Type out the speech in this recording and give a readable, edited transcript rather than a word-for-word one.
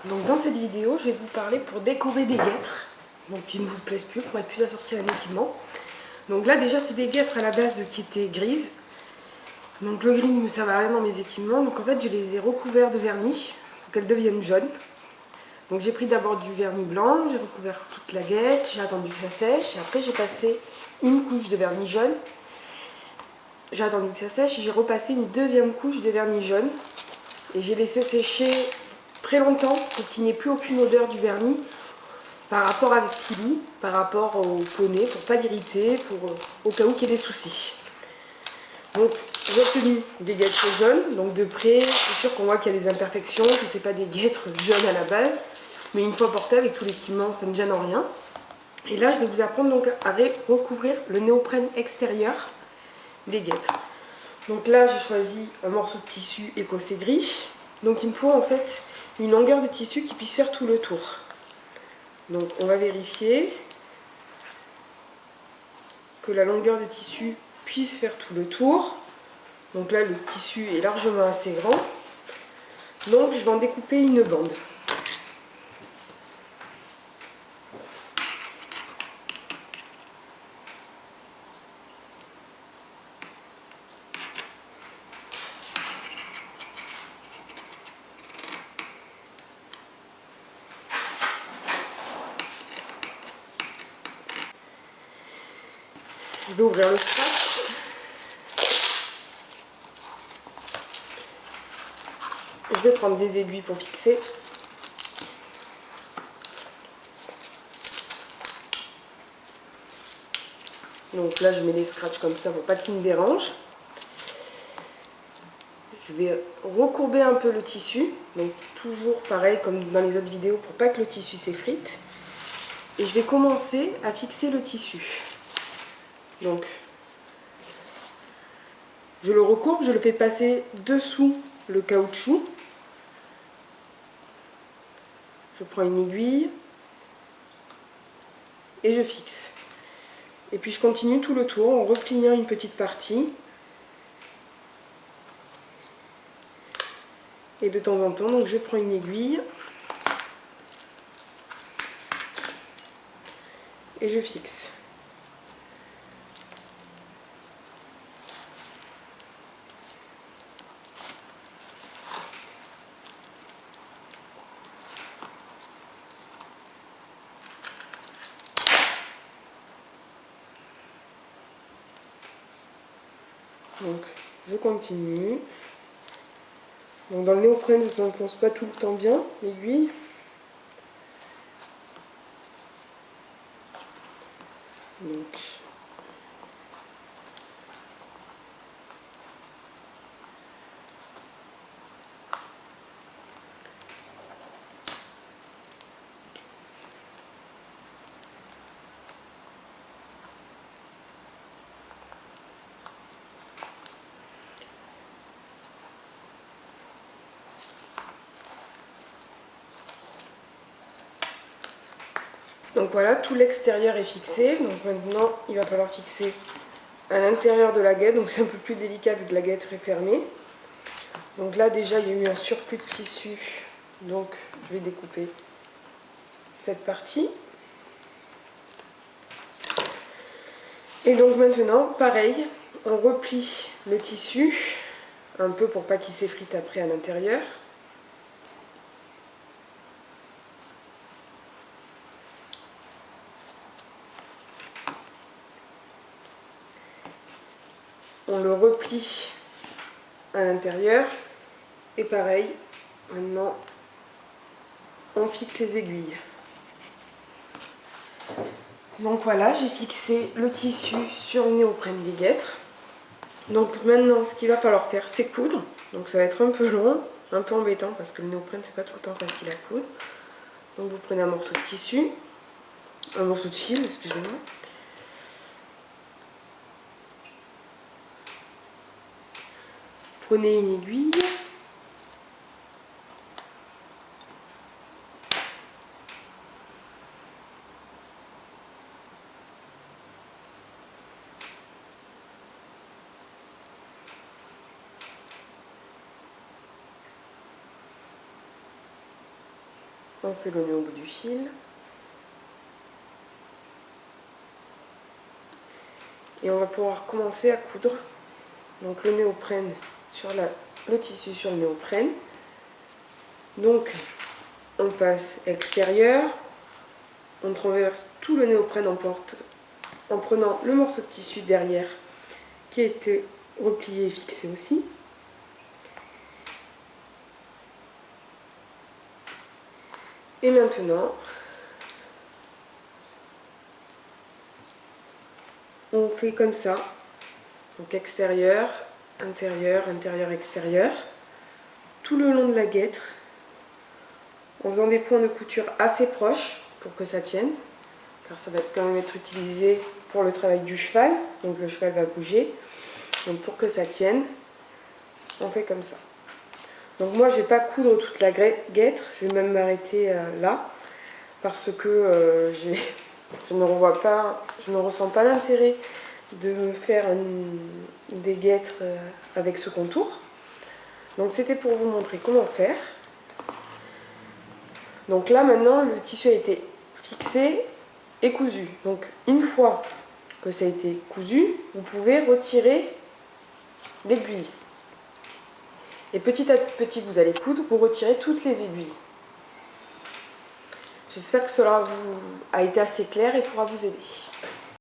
Donc dans cette vidéo, je vais vous parler pour décorer des guêtres, donc qui ne vous plaisent plus, pour être plus assorti à un équipement. Donc là déjà c'est des guêtres à la base qui étaient grises. Donc le gris ne me sert à rien dans mes équipements, donc en fait je les ai recouverts de vernis pour qu'elles deviennent jaunes. Donc j'ai pris d'abord du vernis blanc, j'ai recouvert toute la guête, j'ai attendu que ça sèche, et après j'ai passé une couche de vernis jaune. J'ai attendu que ça sèche et j'ai repassé une deuxième couche de vernis jaune. Et j'ai laissé sécher très longtemps pour qu'il n'y ait plus aucune odeur du vernis par rapport à Philly, par rapport au poney, pour pas l'irriter, au cas où qu'il y ait des soucis. Donc j'ai obtenu des guêtres jaunes, donc de près, c'est sûr qu'on voit qu'il y a des imperfections, que c'est pas des guêtres jaunes à la base, mais une fois portées avec tout l'équipement, ça ne gêne en rien. Et là, je vais vous apprendre donc à recouvrir le néoprène extérieur des guêtres. Donc là, j'ai choisi un morceau de tissu écossais gris. Donc il me faut en fait une longueur de tissu qui puisse faire tout le tour. Donc on va vérifier que la longueur de tissu puisse faire tout le tour. Donc là, le tissu est largement assez grand. Donc je vais en découper une bande. Je vais ouvrir le scratch. Je vais prendre des aiguilles pour fixer. Donc là, je mets les scratchs comme ça pour pas qu'ils me dérangent. Je vais recourber un peu le tissu. Donc toujours pareil comme dans les autres vidéos pour pas que le tissu s'effrite. Et je vais commencer à fixer le tissu. Donc je le recourbe, je le fais passer dessous le caoutchouc. Je prends une aiguille et je fixe. Et puis je continue tout le tour en repliant une petite partie. Et de temps en temps, donc je prends une aiguille et je fixe. Donc je continue. Donc dans le néoprène, ça ne s'enfonce pas tout le temps bien, l'aiguille. Donc voilà, tout l'extérieur est fixé. Donc maintenant, il va falloir fixer à l'intérieur de la guête. Donc c'est un peu plus délicat vu que la guêtre est fermée. Donc là déjà, il y a eu un surplus de tissu. Donc je vais découper cette partie. Et donc maintenant, pareil, on replie le tissu, un peu pour pas qu'il s'effrite après à l'intérieur. On le replie à l'intérieur. Et pareil, maintenant, on fixe les aiguilles. Donc voilà, j'ai fixé le tissu sur le néoprène des guêtres. Donc maintenant, ce qu'il va falloir faire, c'est coudre. Donc ça va être un peu long, un peu embêtant parce que le néoprène, c'est pas tout le temps facile à coudre. Donc vous prenez un morceau de tissu, un morceau de fil, excusez-moi. Prenez une aiguille. On fait le nœud au bout du fil. Et on va pouvoir commencer à coudre. Donc le néoprène sur le tissu sur le néoprène. Donc on passe extérieur, on traverse tout le néoprène en prenant le morceau de tissu derrière qui a été replié et fixé aussi. Et maintenant, on fait comme ça, donc extérieur, intérieur, intérieur, extérieur, tout le long de la guêtre, en faisant des points de couture assez proches pour que ça tienne, car ça va quand même être utilisé pour le travail du cheval, donc le cheval va bouger. Donc pour que ça tienne, on fait comme ça. Donc moi je vais pas coudre toute la guêtre, je vais même m'arrêter là, parce que je ne ressens pas l'intérêt de me faire des guêtres avec ce contour. Donc c'était pour vous montrer comment faire. Donc là maintenant le tissu a été fixé et cousu. Donc une fois que ça a été cousu, vous pouvez retirer l'aiguille. Et petit à petit vous allez coudre, vous retirez toutes les aiguilles. J'espère que cela a été assez clair et pourra vous aider.